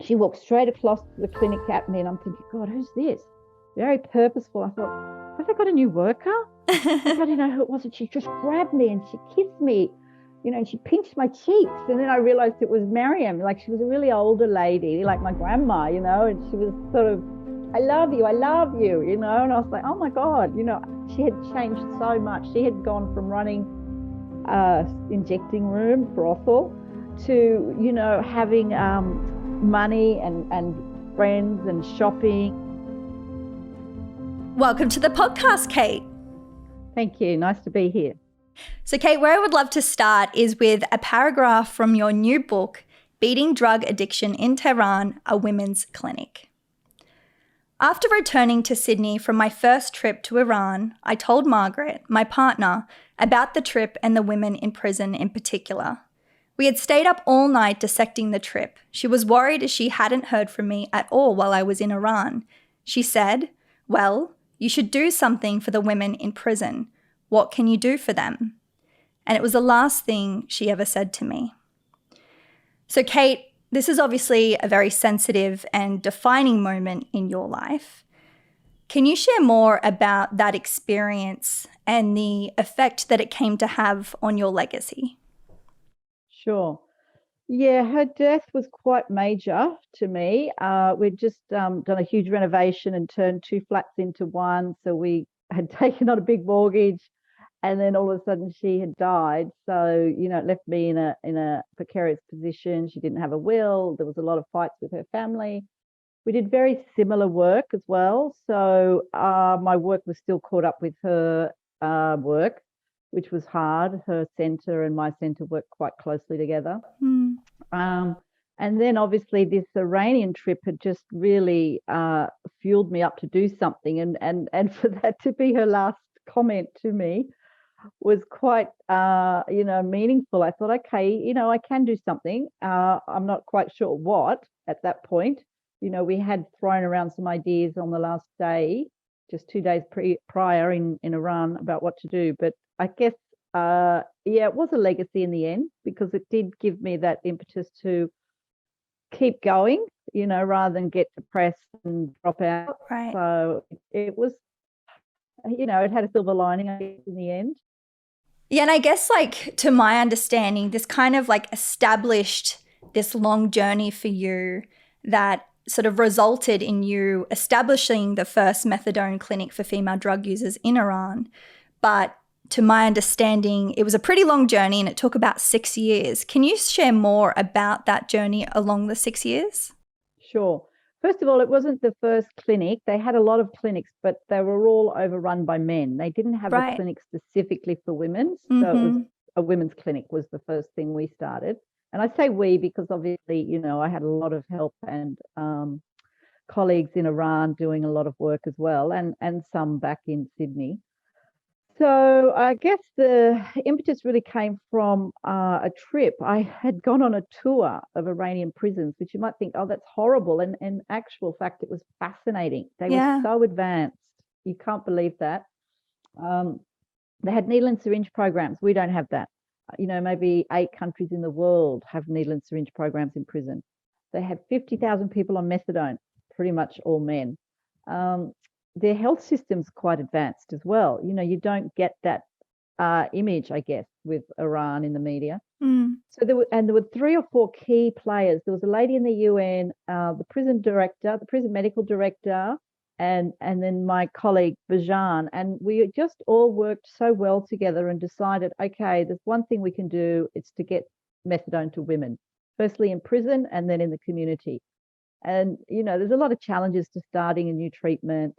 She walked straight across the clinic at me, and I'm thinking, God, who's this? Very purposeful. I thought, have they got a new worker? I didn't know who it was, and she just grabbed me and she kissed me, and she pinched my cheeks. And then I realized it was Miriam. Like, she was a really older lady, like my grandma, and she was sort of, I love you, and I was like, oh my God, she had changed so much. She had gone from running injecting room, brothel, to, having money and friends and shopping. Welcome to the podcast, Kate. Thank you. Nice to be here. So, Kate, where I would love to start is with a paragraph from your new book, Beating Drug Addiction in Tehran, a Women's Clinic. After returning to Sydney from my first trip to Iran, I told Margaret, my partner, about the trip and the women in prison in particular. We had stayed up all night dissecting the trip. She was worried as she hadn't heard from me at all while I was in Iran. She said, well, you should do something for the women in prison. What can you do for them? And it was the last thing she ever said to me. So, Kate, this is obviously a very sensitive and defining moment in your life. Can you share more about that experience and the effect that it came to have on your legacy? Sure. Yeah, her death was quite major to me. We'd just done a huge renovation and turned 2 flats into one. So we had taken on a big mortgage, and then all of a sudden she had died. So, it left me in a precarious position. She didn't have a will. There was a lot of fights with her family. We did very similar work as well. So my work was still caught up with her work, which was hard. Her centre and my centre worked quite closely together. And then obviously this Iranian trip had just really fueled me up to do something. And for that to be her last comment to me was quite, meaningful. I thought, okay, I can do something. I'm not quite sure what at that point. We had thrown around some ideas on the last day, just 2 days prior in Iran, about what to do. But I guess, it was a legacy in the end, because it did give me that impetus to keep going, rather than get depressed and drop out. Right. So it was, it had a silver lining, I guess, in the end. Yeah, and I guess, to my understanding, this kind of established this long journey for you that sort of resulted in you establishing the first methadone clinic for female drug users in Iran. But to my understanding, it was a pretty long journey and it took about 6 years. Can you share more about that journey along the 6 years? Sure. First of all, it wasn't the first clinic. They had a lot of clinics, but they were all overrun by men. They didn't have a clinic specifically for women. So it was a women's clinic was the first thing we started. And I say we because obviously, I had a lot of help and colleagues in Iran doing a lot of work as well, and some back in Sydney. So I guess the impetus really came from a trip. I had gone on a tour of Iranian prisons, which you might think, oh, that's horrible. And in actual fact, it was fascinating. They were so advanced. You can't believe that. They had needle and syringe programs. We don't have that. Maybe 8 countries in the world have needle and syringe programs in prison. They had 50,000 people on methadone, pretty much all men. Their health system's quite advanced as well. You don't get that image, I guess, with Iran in the media. So there were 3 or 4 key players. There was a lady in the UN, the prison director, the prison medical director, and then my colleague Bajan. And we just all worked so well together and decided, okay, there's one thing we can do. It's to get methadone to women, firstly in prison and then in the community. And, there's a lot of challenges to starting a new treatment.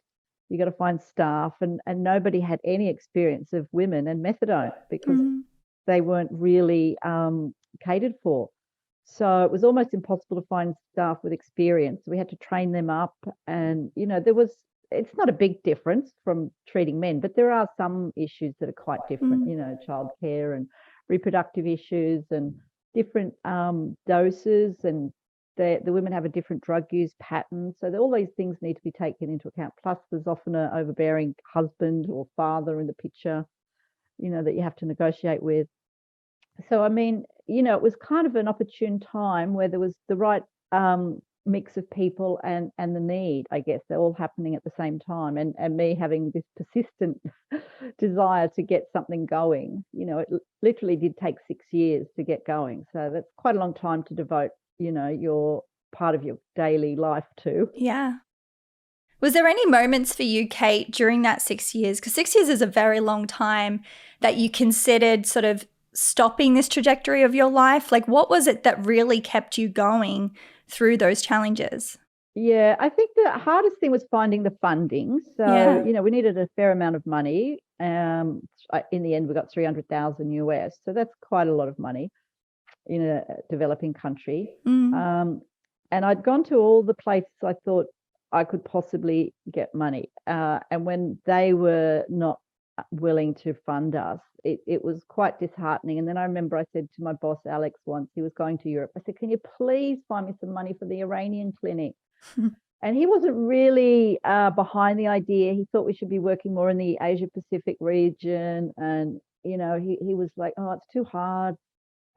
You got to find staff, and nobody had any experience of women and methadone because they weren't really catered for. So it was almost impossible to find staff with experience. We had to train them up, and it's not a big difference from treating men, but there are some issues that are quite different. Childcare and reproductive issues and different doses, and the women have a different drug use pattern. So all these things need to be taken into account. Plus, there's often an overbearing husband or father in the picture, that you have to negotiate with. So, it was kind of an opportune time where there was the right mix of people and the need, I guess. They're all happening at the same time, and me having this persistent desire to get something going. It literally did take 6 years to get going, so that's quite a long time to devote your part of your daily life to. Yeah. Was there any moments for you, Kate, during that 6 years, because 6 years is a very long time, that you considered sort of stopping this trajectory of your life? Like, what was it that really kept you going through those challenges? Yeah, I think the hardest thing was finding the funding. So, we needed a fair amount of money. In the end, we got 300,000 US. So that's quite a lot of money in a developing country. And I'd gone to all the places I thought I could possibly get money. And when they were not willing to fund us, it was quite disheartening. And then I remember I said to my boss, Alex, once, he was going to Europe, I said, can you please find me some money for the Iranian clinic? And he wasn't really behind the idea. He thought we should be working more in the Asia Pacific region. And, he was like, oh, it's too hard.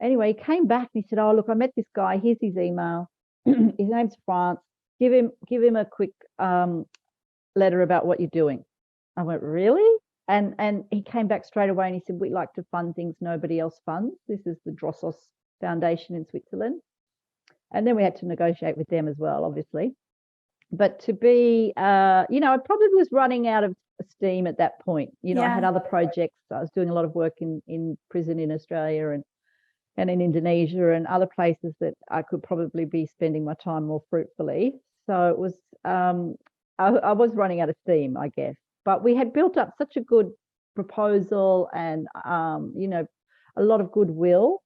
Anyway, he came back and he said, oh, look, I met this guy. Here's his email. His name's France. Give him a quick letter about what you're doing. I went, really? And he came back straight away and he said, we'd like to fund things nobody else funds. This is the Drossos Foundation in Switzerland. And then we had to negotiate with them as well, obviously. But to be, I probably was running out of steam at that point. I had other projects. I was doing a lot of work in prison in Australia and in Indonesia and other places that I could probably be spending my time more fruitfully. So it was, I was running out of steam, I guess. But we had built up such a good proposal and, a lot of goodwill.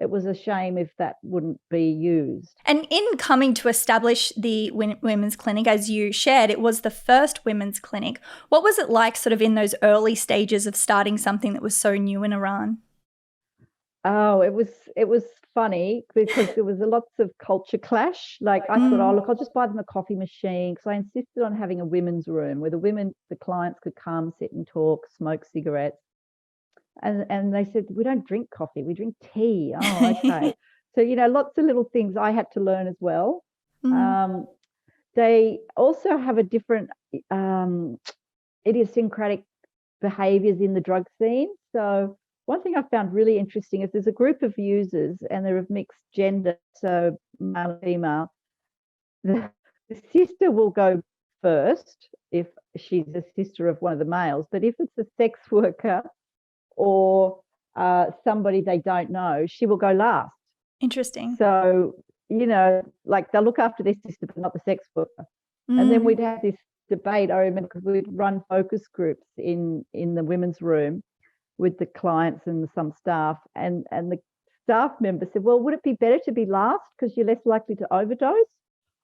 It was a shame if that wouldn't be used. And in coming to establish the women's clinic, as you shared, it was the first women's clinic. What was it like sort of in those early stages of starting something that was so new in Iran? Oh, it was funny because there was lots of culture clash. Like I thought, oh, look, I'll just buy them a coffee machine, because I insisted on having a women's room where the clients could come, sit and talk, smoke cigarettes. And they said, we don't drink coffee, we drink tea. Oh, okay. So, lots of little things I had to learn as well. They also have a different idiosyncratic behaviors in the drug scene. So one thing I found really interesting is there's a group of users and they're of mixed gender, so male and female. The sister will go first if she's a sister of one of the males, but if it's a sex worker or somebody they don't know, she will go last. Interesting. So, like they'll look after their sister, but not the sex worker. And then we'd have this debate, I remember, because we'd run focus groups in the women's room with the clients and some staff. And the staff member said, well, would it be better to be last because you're less likely to overdose?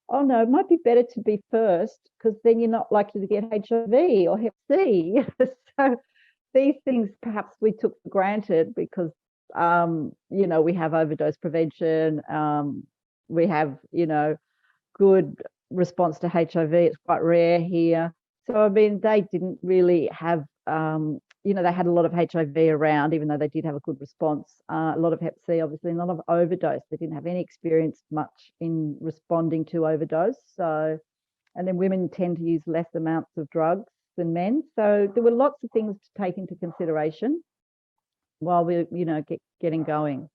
Oh, no, it might be better to be first because then you're not likely to get HIV or Hep C. So these things perhaps we took for granted because, we have overdose prevention. We have, good response to HIV. It's quite rare here. So, I mean, they didn't really have, they had a lot of HIV around, even though they did have a good response. A lot of Hep C, obviously, and a lot of overdose. They didn't have any experience much in responding to overdose. So, and then women tend to use less amounts of drugs than men. So there were lots of things to take into consideration while we're, getting going.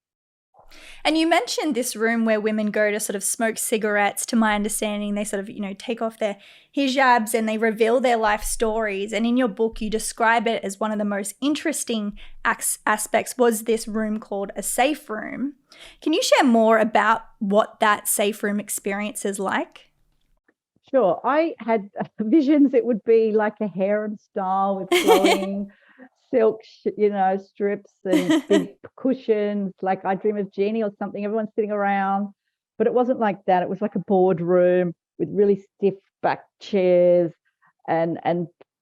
And you mentioned this room where women go to sort of smoke cigarettes. To my understanding, they sort of, take off their hijabs and they reveal their life stories. And in your book, you describe it as one of the most interesting aspects was this room called a safe room. Can you share more about what that safe room experience is like? Sure. I had visions it would be like a harem style with flowing silk, strips and big cushions. Like I dream of Jeannie or something. Everyone's sitting around, but it wasn't like that. It was like a boardroom with really stiff back chairs and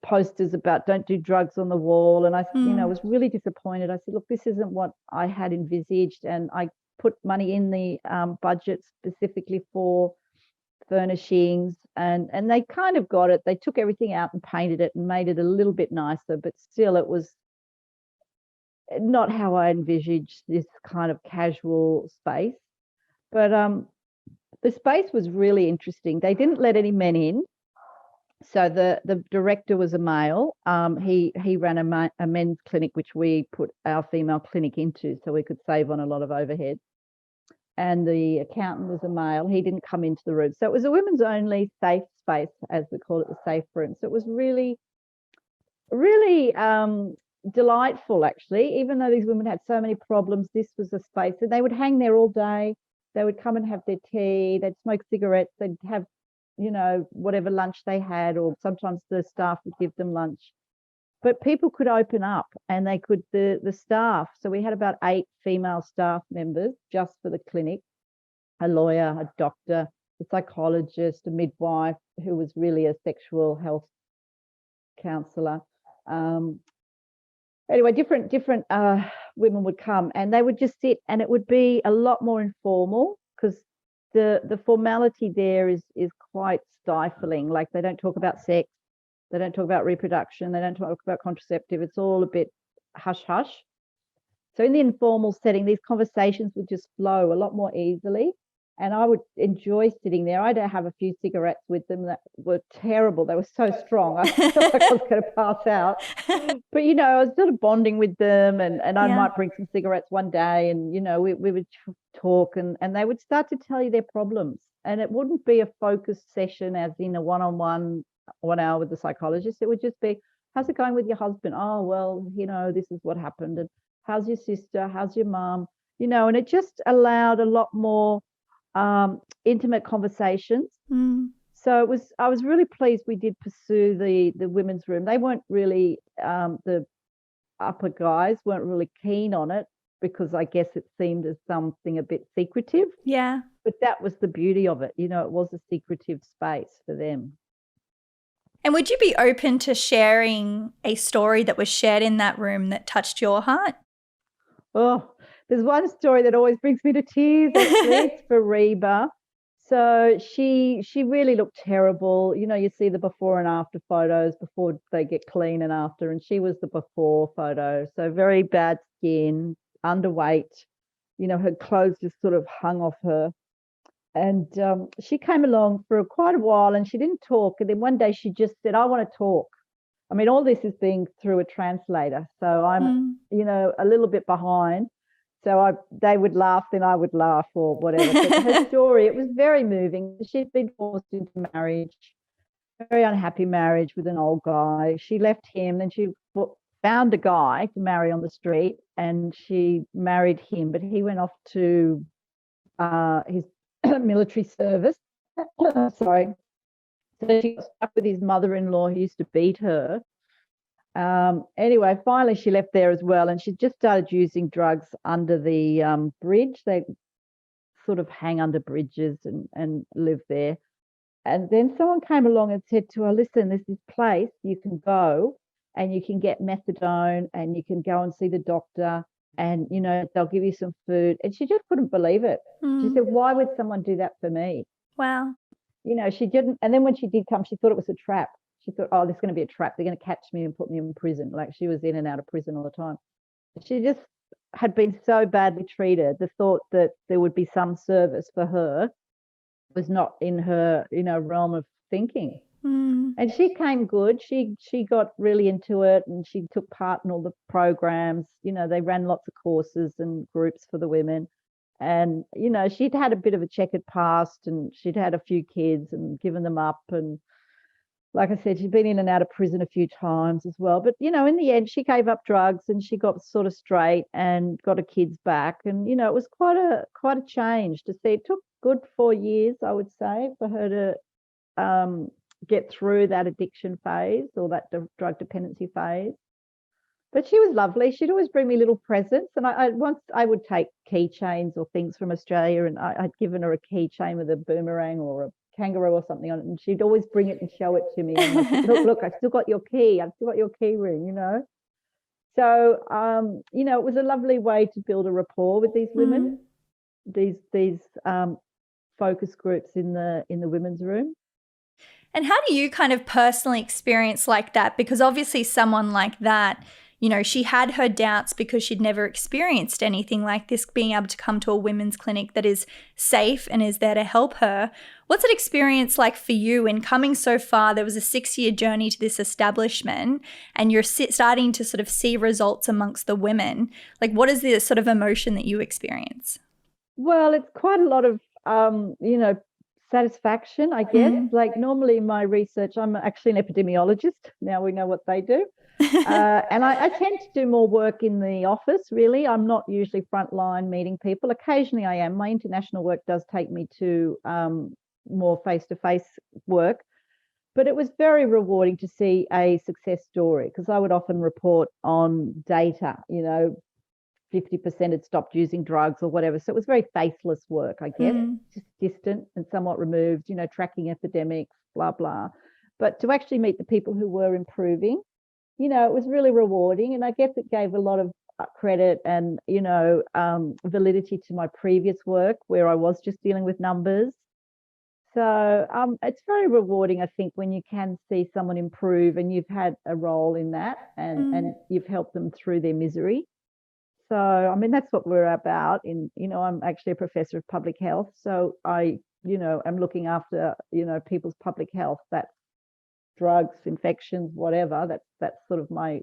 posters about don't do drugs on the wall. And I, was really disappointed. I said, look, this isn't what I had envisaged. And I put money in the budget specifically for furnishings and they kind of got it. They took everything out and painted it and made it a little bit nicer, but still it was not how I envisaged this kind of casual space. But The space was really interesting. They didn't let any men in. So the director was a male. He ran a men's clinic, which we put our female clinic into so we could save on a lot of overhead. And the accountant was a male. He didn't come into the room. So it was a women's only safe space, as we call it, the safe room. So it was really, really delightful, actually. Even though these women had so many problems, this was a space. And they would hang there all day. They would come and have their tea. They'd smoke cigarettes. They'd have, whatever lunch they had, or sometimes the staff would give them lunch. But people could open up, and they could, the staff. So we had about 8 female staff members just for the clinic, a lawyer, a doctor, a psychologist, a midwife who was really a sexual health counsellor. Anyway, different women would come, and they would just sit, and it would be a lot more informal, because the formality there is quite stifling. Like, they don't talk about sex. They don't talk about reproduction. They don't talk about contraceptive. It's all a bit hush-hush. So in the informal setting, these conversations would just flow a lot more easily. And I would enjoy sitting there. I'd have a few cigarettes with them that were terrible. They were so strong. I felt like I was going to pass out. But, I was sort of bonding with them, and I might bring some cigarettes one day, and, we would talk, and they would start to tell you their problems. And it wouldn't be a focused session as in a one-on-one 1 hour with the psychologist. It would just be, how's it going with your husband? Oh, well, this is what happened. And how's your sister? How's your mom? And it just allowed a lot more intimate conversations. So I was really pleased we did pursue the women's room. They weren't really, the upper guys weren't really keen on it, because I guess it seemed as something a bit secretive. Yeah. But that was the beauty of it. It was a secretive space for them. And would you be open to sharing a story that was shared in that room that touched your heart? Oh, there's one story that always brings me to tears, actually. It's for Reba. So she really looked terrible. You see the before and after photos, before they get clean and after, and she was the before photo. So very bad skin, underweight. Her clothes just sort of hung off her. And she came along for quite a while, and she didn't talk. And then one day she just said, I want to talk. I mean, all this is being through a translator. So I'm, a little bit behind. So they would laugh, then I would laugh, or whatever. But her story, it was very moving. She'd been forced into marriage, very unhappy marriage with an old guy. She left him, then she found a guy to marry on the street, and she married him. But he went off to his military service. Sorry. So she got stuck with his mother-in-law, who used to beat her. Anyway, finally she left there as well, and she just started using drugs under the bridge. They sort of hang under bridges and live there. And then someone came along and said to her, listen, there's this place you can go, and you can get methadone, and you can go and see the doctor, and they'll give you some food. And she just couldn't believe it. She said, why would someone do that for me? Wow. She didn't. And then when she did come, she thought it was a trap. She thought, oh, this is going to be a trap. They're going to catch me and put me in prison. Like, she was in and out of prison all the time. She just had been so badly treated. The thought that there would be some service for her was not in her, realm of thinking. And she came good. She got really into it, and she took part in all the programs. They ran lots of courses and groups for the women. And, she'd had a bit of a checkered past, and she'd had a few kids and given them up. And like I said, she'd been in and out of prison a few times as well. But, in the end, she gave up drugs, and she got sort of straight and got her kids back. And, it was quite a change to see. It took good 4 years, I would say, for her to get through that addiction phase, or that drug dependency phase. But she was lovely. She'd always bring me little presents. And once I would take keychains or things from Australia, and I'd given her a keychain with a boomerang or a kangaroo or something on it, and she'd always bring it and show it to me. And I said, look, I've still got your key. I've still got your key ring, So, it was a lovely way to build a rapport with these women, these focus groups in the women's room. And how do you kind of personally experience like that? Because obviously someone like that, you know, she had her doubts because she'd never experienced anything like this, being able to come to a women's clinic that is safe and is there to help her. What's that experience like for you in coming so far? There was a 6-year journey to this establishment and you're starting to sort of see results amongst the women. Like, what is the sort of emotion that you experience? Well, it's quite a lot of, you know, satisfaction, I guess. Like normally in my research, I'm actually an epidemiologist. Now we know what they do. And I tend to do more work in the office, really. I'm not usually frontline meeting people. Occasionally I am. My international work does take me to more face-to-face work. But it was very rewarding to see a success story because I would often report on data, you know, 50% had stopped using drugs or whatever. So it was very faceless work, I guess, just distant and somewhat removed, you know, tracking epidemics, blah, blah. But to actually meet the people who were improving, you know, it was really rewarding. And I guess it gave a lot of credit and, you know, validity to my previous work where I was just dealing with numbers. So it's very rewarding, I think, when you can see someone improve and you've had a role in that and you've helped them through their misery. So, I mean, that's what we're about. You know, I'm actually a professor of public health. So I, you know, am looking after, you know, people's public health. That's drugs, infections, whatever. That's sort of my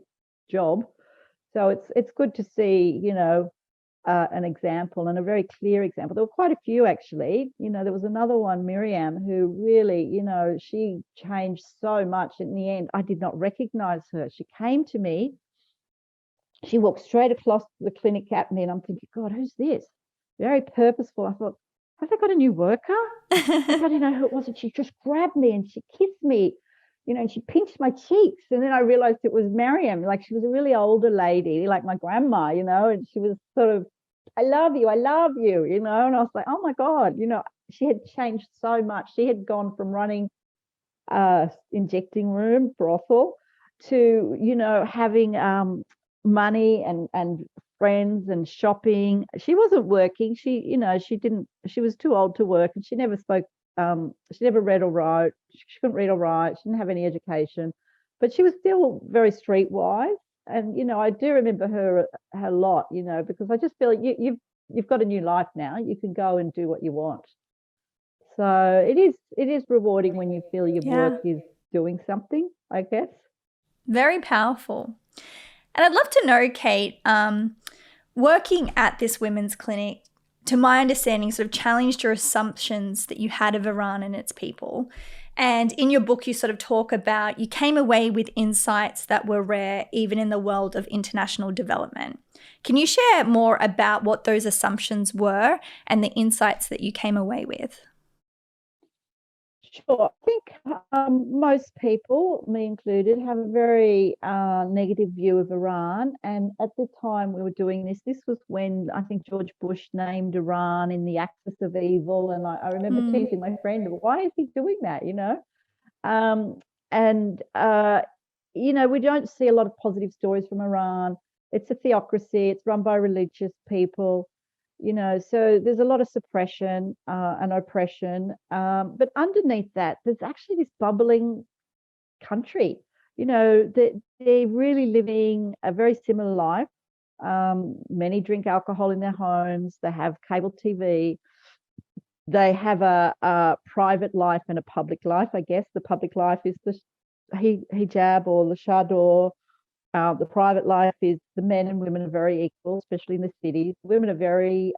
job. So it's good to see, you know, an example and a very clear example. There were quite a few, actually. You know, there was another one, Miriam, who really, you know, she changed so much. In the end, I did not recognize her. She came to me. She walked straight across the clinic at me and I'm thinking, God, who's this? Very purposeful. I thought, have they got a new worker? I didn't know who it was. And she just grabbed me and she kissed me, you know, and she pinched my cheeks. And then I realized it was Miriam. Like she was a really older lady, like my grandma, you know, and she was sort of, I love you, you know. And I was like, oh my God, you know, she had changed so much. She had gone from running injecting room, brothel, to, you know, having money and friends and shopping. She wasn't working. She, you know, she was too old to work and she never spoke, she never read or wrote. She couldn't read or write. She didn't have any education, but she was still very streetwise. And, you know, I do remember her a lot, you know, because I just feel like you've got a new life now. You can go and do what you want. So it is rewarding when you feel your work is doing something, I guess. Very powerful. And I'd love to know, Kate, working at this women's clinic, to my understanding, sort of challenged your assumptions that you had of Iran and its people. And in your book, you sort of talk about you came away with insights that were rare even in the world of international development. Can you share more about what those assumptions were and the insights that you came away with? Sure. I think most people, me included, have a very negative view of Iran. And at the time we were doing this was when I think George Bush named Iran in the axis of evil. And I remember teasing my friend, why is he doing that, you know? You know, we don't see a lot of positive stories from Iran. It's a theocracy. It's run by religious people. You know, so there's a lot of suppression and oppression. But underneath that, there's actually this bubbling country. You know, they're really living a very similar life. Many drink alcohol in their homes. They have cable TV. They have a private life and a public life, I guess. The public life is the hijab or the chador. The private life is the men and women are very equal, especially in the cities. Women are very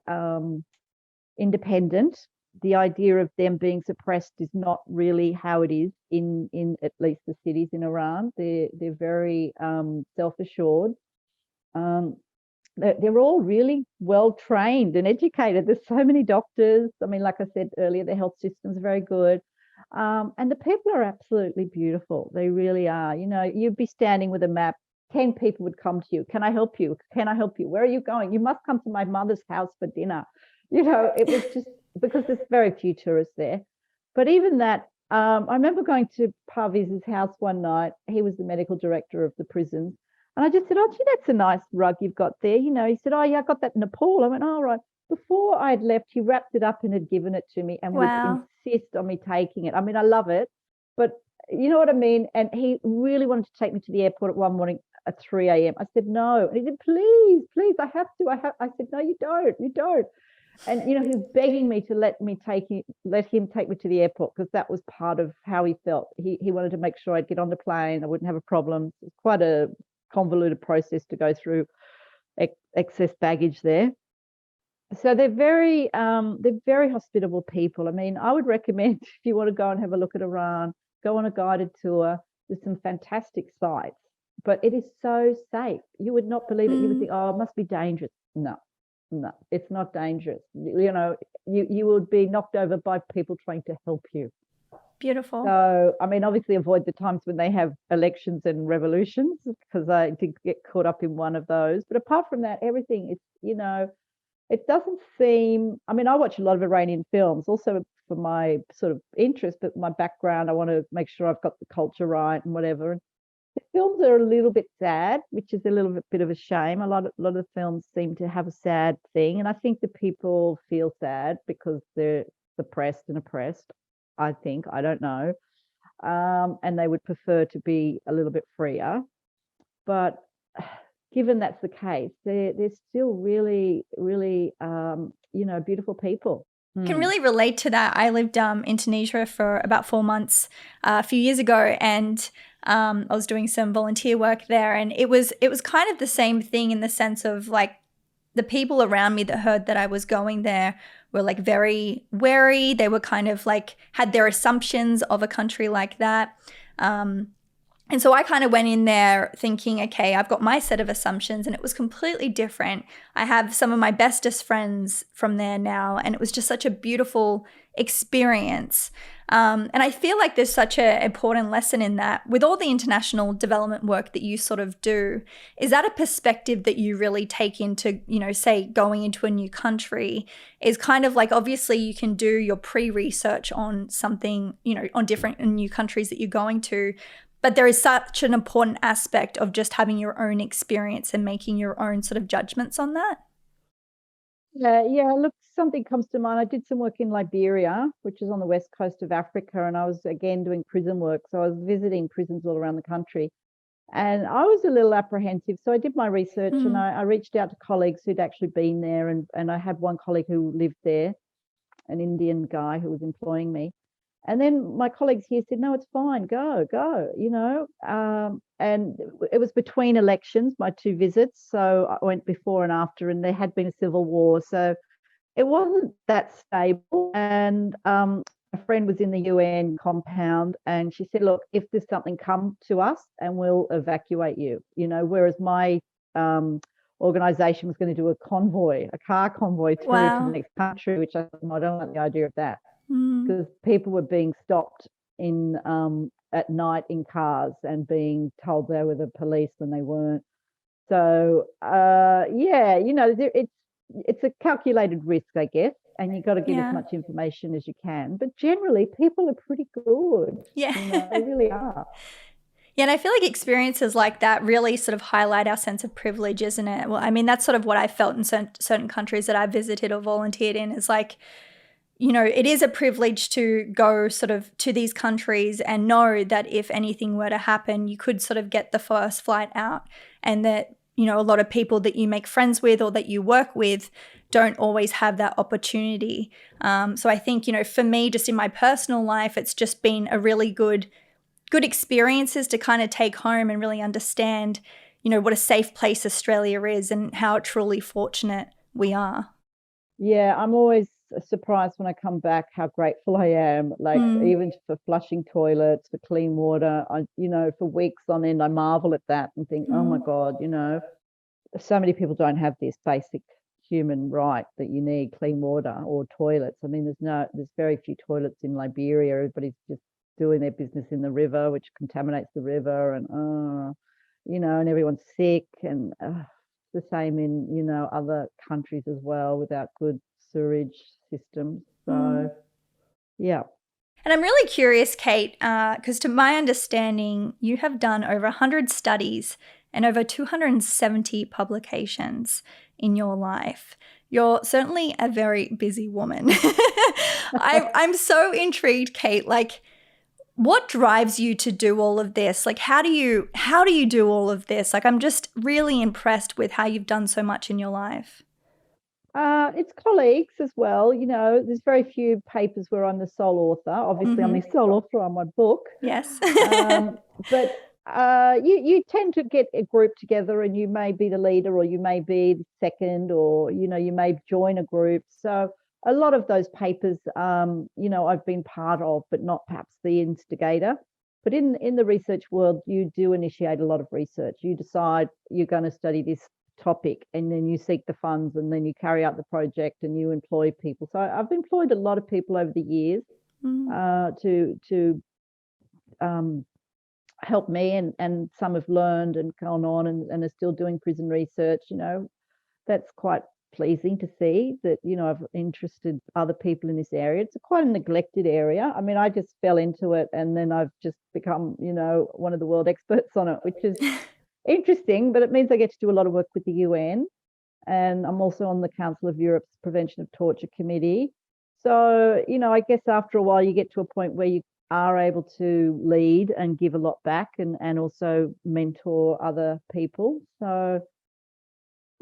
independent. The idea of them being suppressed is not really how it is in at least the cities in Iran. They're very self-assured. They're all really well trained and educated. There's so many doctors. I mean, like I said earlier, the health system's very good. And the people are absolutely beautiful. They really are. You know, you'd be standing with a map. 10 people would come to you. Can I help you? Can I help you? Where are you going? You must come to my mother's house for dinner. You know, it was just because there's very few tourists there. But even that, I remember going to Parviz's house one night. He was the medical director of the prisons. And I just said, oh, gee, that's a nice rug you've got there. You know, he said, oh, yeah, I got that in Nepal. I went, oh, right. Before I had left, he wrapped it up and had given it to me and would insist on me taking it. I mean, I love it. But You know what I mean? And he really wanted to take me to the airport at one morning at 3 a.m. I said, no. And he said, please, please, I have to. I said, no, you don't. And, he was begging me to let him take me to the airport, because that was part of how he felt. He wanted to make sure I'd get on the plane, I wouldn't have a problem. It's quite a convoluted process to go through excess baggage there. So they're very hospitable people. I mean, I would recommend, if you want to go and have a look at Iran, go on a guided tour. There's some fantastic sites, but it is so safe. You would not believe it. You would think, oh, it must be dangerous. No, it's not dangerous. You would be knocked over by people trying to help you. Beautiful. So, I mean, obviously avoid the times when they have elections and revolutions, because I did get caught up in one of those. But apart from that, everything is, it doesn't seem, I mean, I watch a lot of Iranian films also for my sort of interest, but my background, I want to make sure I've got the culture right and whatever. And the films are a little bit sad, which is a little bit of a shame. A lot of films seem to have a sad thing. And I think the people feel sad because they're suppressed and oppressed, I think. I don't know. And they would prefer to be a little bit freer. But given that's the case, they're still really, really, beautiful people. I can really relate to that. I lived in Tunisia for about 4 months a few years ago, and I was doing some volunteer work there, and it was kind of the same thing in the sense of like the people around me that heard that I was going there were like very wary. They were kind of like had their assumptions of a country like that. And so I kind of went in there thinking, okay, I've got my set of assumptions, and it was completely different. I have some of my bestest friends from there now, and it was just such a beautiful experience. And I feel like there's such an important lesson in that. With all the international development work that you sort of do, is that a perspective that you really take into, say going into a new country? Is kind of like, obviously you can do your pre-research on something, on different new countries that you're going to, but there is such an important aspect of just having your own experience and making your own sort of judgments on that. Yeah. Look, something comes to mind. I did some work in Liberia, which is on the west coast of Africa, and I was again doing prison work. So I was visiting prisons all around the country, and I was a little apprehensive. So I did my research and I reached out to colleagues who'd actually been there, and I had one colleague who lived there, an Indian guy who was employing me. And then my colleagues here said, no, it's fine, go, and it was between elections, my 2 visits. So I went before and after, and there had been a civil war. So it wasn't that stable. And a friend was in the UN compound, and she said, look, if there's something, come to us and we'll evacuate you, whereas my organization was going to do a car convoy through to the next country, which I don't like the idea of that. Because people were being stopped in at night in cars and being told they were the police when they weren't. So it's a calculated risk, I guess, and you've got to get as much information as you can. But generally, people are pretty good. Yeah, they really are. Yeah, and I feel like experiences like that really sort of highlight our sense of privilege, isn't it? Well, I mean, that's sort of what I felt in certain countries that I visited or volunteered in. Is like, it is a privilege to go sort of to these countries and know that if anything were to happen, you could sort of get the first flight out, and that, a lot of people that you make friends with or that you work with don't always have that opportunity. So I think, for me, just in my personal life, it's just been a really good experiences to kind of take home and really understand, what a safe place Australia is and how truly fortunate we are. Yeah, I'm always surprised when I come back how grateful I am, like even for flushing toilets, for clean water. For weeks on end I marvel at that and think, oh my God, so many people don't have this basic human right that you need clean water or toilets. I mean, there's very few toilets in Liberia. Everybody's just doing their business in the river, which contaminates the river, and and everyone's sick, and the same in other countries as well, without good sewerage systems. So yeah. And I'm really curious, Kate, because to my understanding, you have done over 100 studies and over 270 publications in your life. You're certainly a very busy woman. I'm so intrigued, Kate. Like, What drives you to do all of this? Like, how do you do all of this? Like, I'm just really impressed with how you've done so much in your life. It's colleagues as well. There's very few papers where I'm the sole author. Obviously, I'm the sole author on my book. Yes. But you tend to get a group together, and you may be the leader, or you may be the second, or you may join a group. So a lot of those papers, I've been part of, but not perhaps the instigator. But in the research world, you do initiate a lot of research. You decide you're going to study this topic, and then you seek the funds, and then you carry out the project, and you employ people. So I've employed a lot of people over the years to help me, and some have learned and gone on and are still doing prison research. That's quite pleasing to see that, I've interested other people in this area. It's quite a neglected area. I mean, I just fell into it, and then I've just become, one of the world experts on it, which is interesting, but it means I get to do a lot of work with the UN, and I'm also on the Council of Europe's Prevention of Torture Committee. So, I guess after a while you get to a point where you are able to lead and give a lot back, and also mentor other people. So,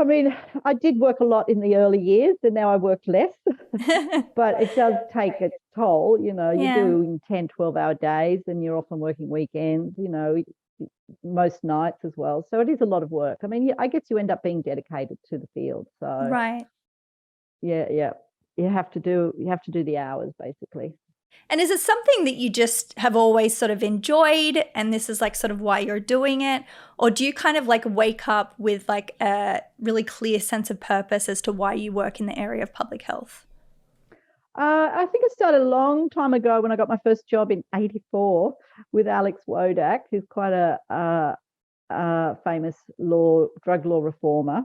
I mean, I did work a lot in the early years, and now I work less, but it does take its toll. You're doing 10, 12-hour days, and you're often working weekends, most nights as well. So it is a lot of work. I mean, I guess you end up being dedicated to the field. So right. Yeah. You have to do the hours, basically. And is it something that you just have always sort of enjoyed, and this is like sort of why you're doing it? Or do you kind of like wake up with like a really clear sense of purpose as to why you work in the area of public health? I think it started a long time ago when I got my first job in '84 with Alex Wodak, who's quite a famous drug law reformer.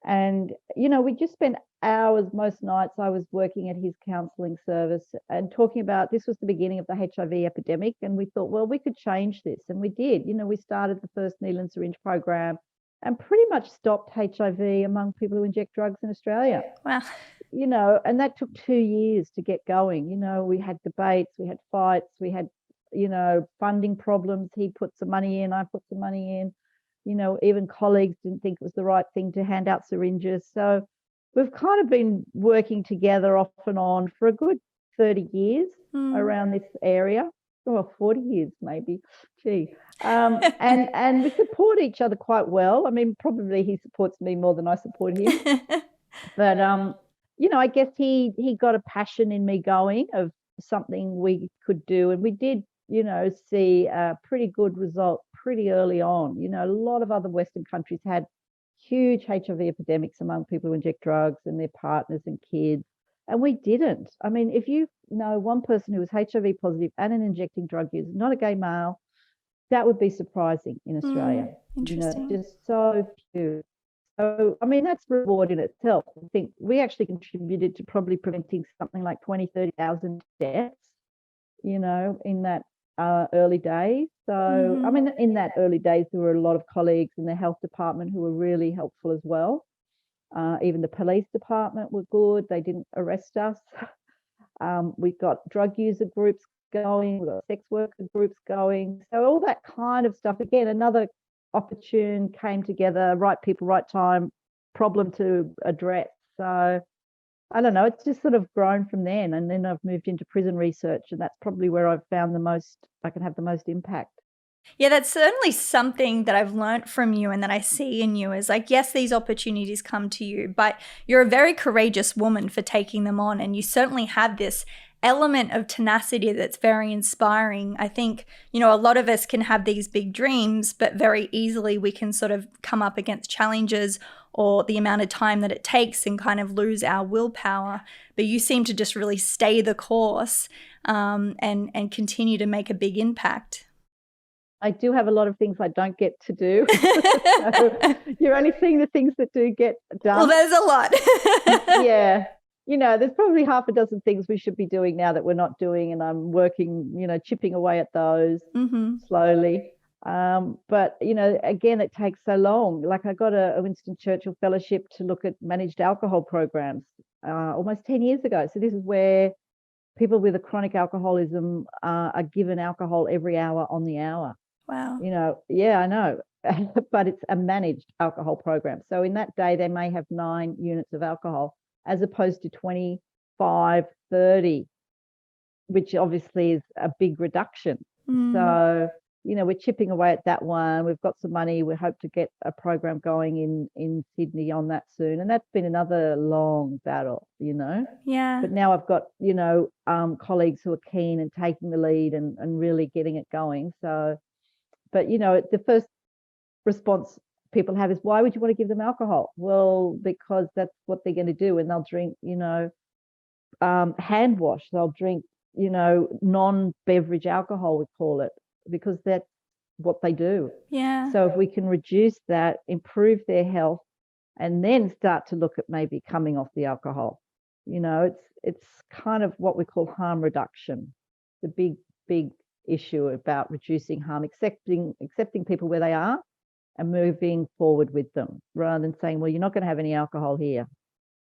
And, we just spent hours most nights. I was working at his counselling service and talking about, this was the beginning of the HIV epidemic. And we thought, well, we could change this. And we did. We started the first needle and syringe program and pretty much stopped HIV among people who inject drugs in Australia. Wow. And that took 2 years to get going. We had debates, we had fights, we had, funding problems. He put some money in, I put some money in. Even colleagues didn't think it was the right thing to hand out syringes. So we've kind of been working together off and on for a good 30 years around this area. Well, 40 years maybe. Gee. And we support each other quite well. I mean, probably he supports me more than I support him. But, I guess he got a passion in me going of something we could do. And we did, see a pretty good result pretty early on. A lot of other Western countries had huge HIV epidemics among people who inject drugs and their partners and kids. And we didn't. I mean, if you know one person who was HIV positive and an injecting drug user, not a gay male, that would be surprising in Australia. Interesting. Just so few. So, I mean, that's reward in itself. I think we actually contributed to probably preventing something like 20, 30,000 deaths, in that early days. So, I mean, in that early days, there were a lot of colleagues in the health department who were really helpful as well. Even the police department were good. They didn't arrest us. We got drug user groups going. We got sex worker groups going. So all that kind of stuff. Again, another opportune came together, right people, right time, problem to address. So I don't know, it's just sort of grown from then. And then I've moved into prison research, and that's probably where I've found I can have the most impact. Yeah, that's certainly something that I've learned from you and that I see in you is like, yes, these opportunities come to you, but you're a very courageous woman for taking them on. And you certainly have this element of tenacity that's very inspiring. I think, a lot of us can have these big dreams, but very easily we can sort of come up against challenges or the amount of time that it takes and kind of lose our willpower. But you seem to just really stay the course and continue to make a big impact. I do have a lot of things I don't get to do. So you're only seeing the things that do get done. Well, there's a lot. Yeah. There's probably half a dozen things we should be doing now that we're not doing, and I'm working, chipping away at those slowly. But, again, it takes so long. Like I got a Winston Churchill Fellowship to look at managed alcohol programs almost 10 years ago. So this is where people with a chronic alcoholism are given alcohol every hour on the hour. Wow. Yeah, I know. But it's a managed alcohol program. So in that day, they may have 9 units of alcohol as opposed to 25, 30, which obviously is a big reduction. So, we're chipping away at that one. We've got some money. We hope to get a program going in Sydney on that soon. And that's been another long battle, Yeah. But now I've got, colleagues who are keen and taking the lead and really getting it going. So, but, the first response people have is, why would you want to give them alcohol? Well, because that's what they're going to do. And they'll drink, hand wash. They'll drink, non-beverage alcohol, we call it, because that's what they do. Yeah. So if we can reduce that, improve their health, and then start to look at maybe coming off the alcohol, it's kind of what we call harm reduction, the big issue about reducing harm, accepting people where they are and moving forward with them, rather than saying, well, you're not going to have any alcohol here.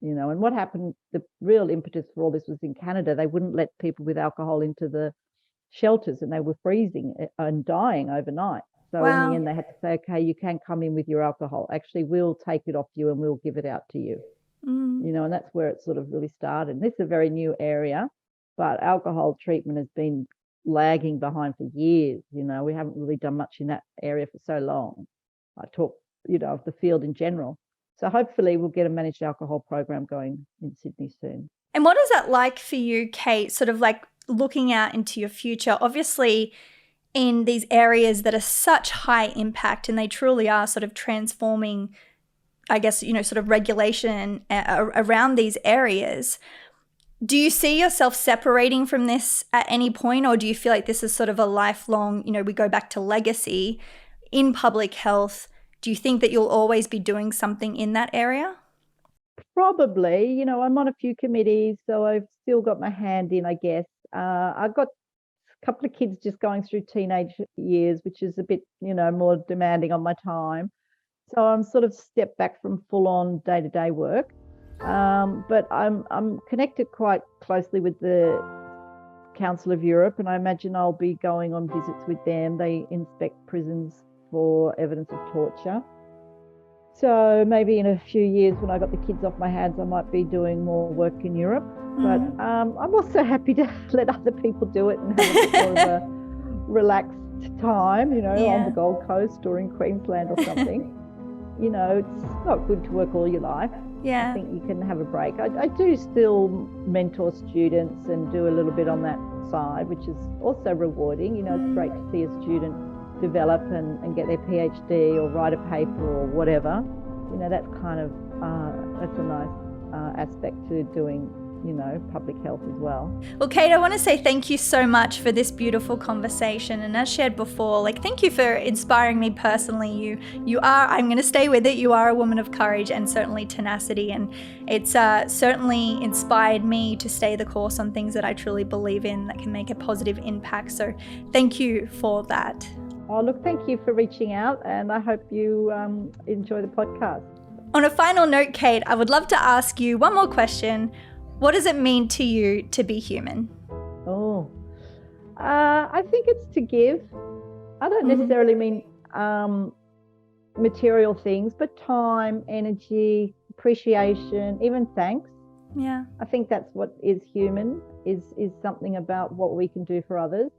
And what happened, the real impetus for all this was in Canada. They wouldn't let people with alcohol into the shelters, and they were freezing and dying overnight. So in the end, they had to say, okay, you can come in with your alcohol. Actually, we'll take it off you and we'll give it out to you. And that's where it sort of really started. And this is a very new area, but alcohol treatment has been lagging behind for years. We haven't really done much in that area for so long. I talk, of the field in general. So hopefully we'll get a managed alcohol program going in Sydney soon. And what is that like for you, Kate, sort of like looking out into your future? Obviously, in these areas that are such high impact, and they truly are sort of transforming, I guess, sort of regulation around these areas. Do you see yourself separating from this at any point, or do you feel like this is sort of a lifelong, we go back to legacy in public health? Do you think that you'll always be doing something in that area? Probably. I'm on a few committees, so I've still got my hand in, I guess. I've got a couple of kids just going through teenage years, which is a bit, more demanding on my time. So I'm sort of stepped back from full-on day-to-day work. But I'm connected quite closely with the Council of Europe, and I imagine I'll be going on visits with them. They inspect prisons for evidence of torture. So maybe in a few years, when I got the kids off my hands, I might be doing more work in Europe. But I'm also happy to let other people do it and have a bit more of a relaxed time, on the Gold Coast or in Queensland or something. It's not good to work all your life. Yeah. I think you can have a break. I do still mentor students and do a little bit on that side, which is also rewarding. It's great to see a student develop and get their PhD or write a paper or whatever. That's kind of that's a nice aspect to doing public health as well. Well, Kate, I want to say thank you so much for this beautiful conversation. And as shared before, thank you for inspiring me personally. You are, I'm going to stay with it, you are a woman of courage and certainly tenacity. And it's certainly inspired me to stay the course on things that I truly believe in that can make a positive impact. So thank you for that. Oh, look, thank you for reaching out, and I hope you enjoy the podcast. On a final note, Kate, I would love to ask you one more question. What does it mean to you to be human? I think it's to give. I don't necessarily mean material things, but time, energy, appreciation, even thanks. Yeah. I think that's what is human, is something about what we can do for others.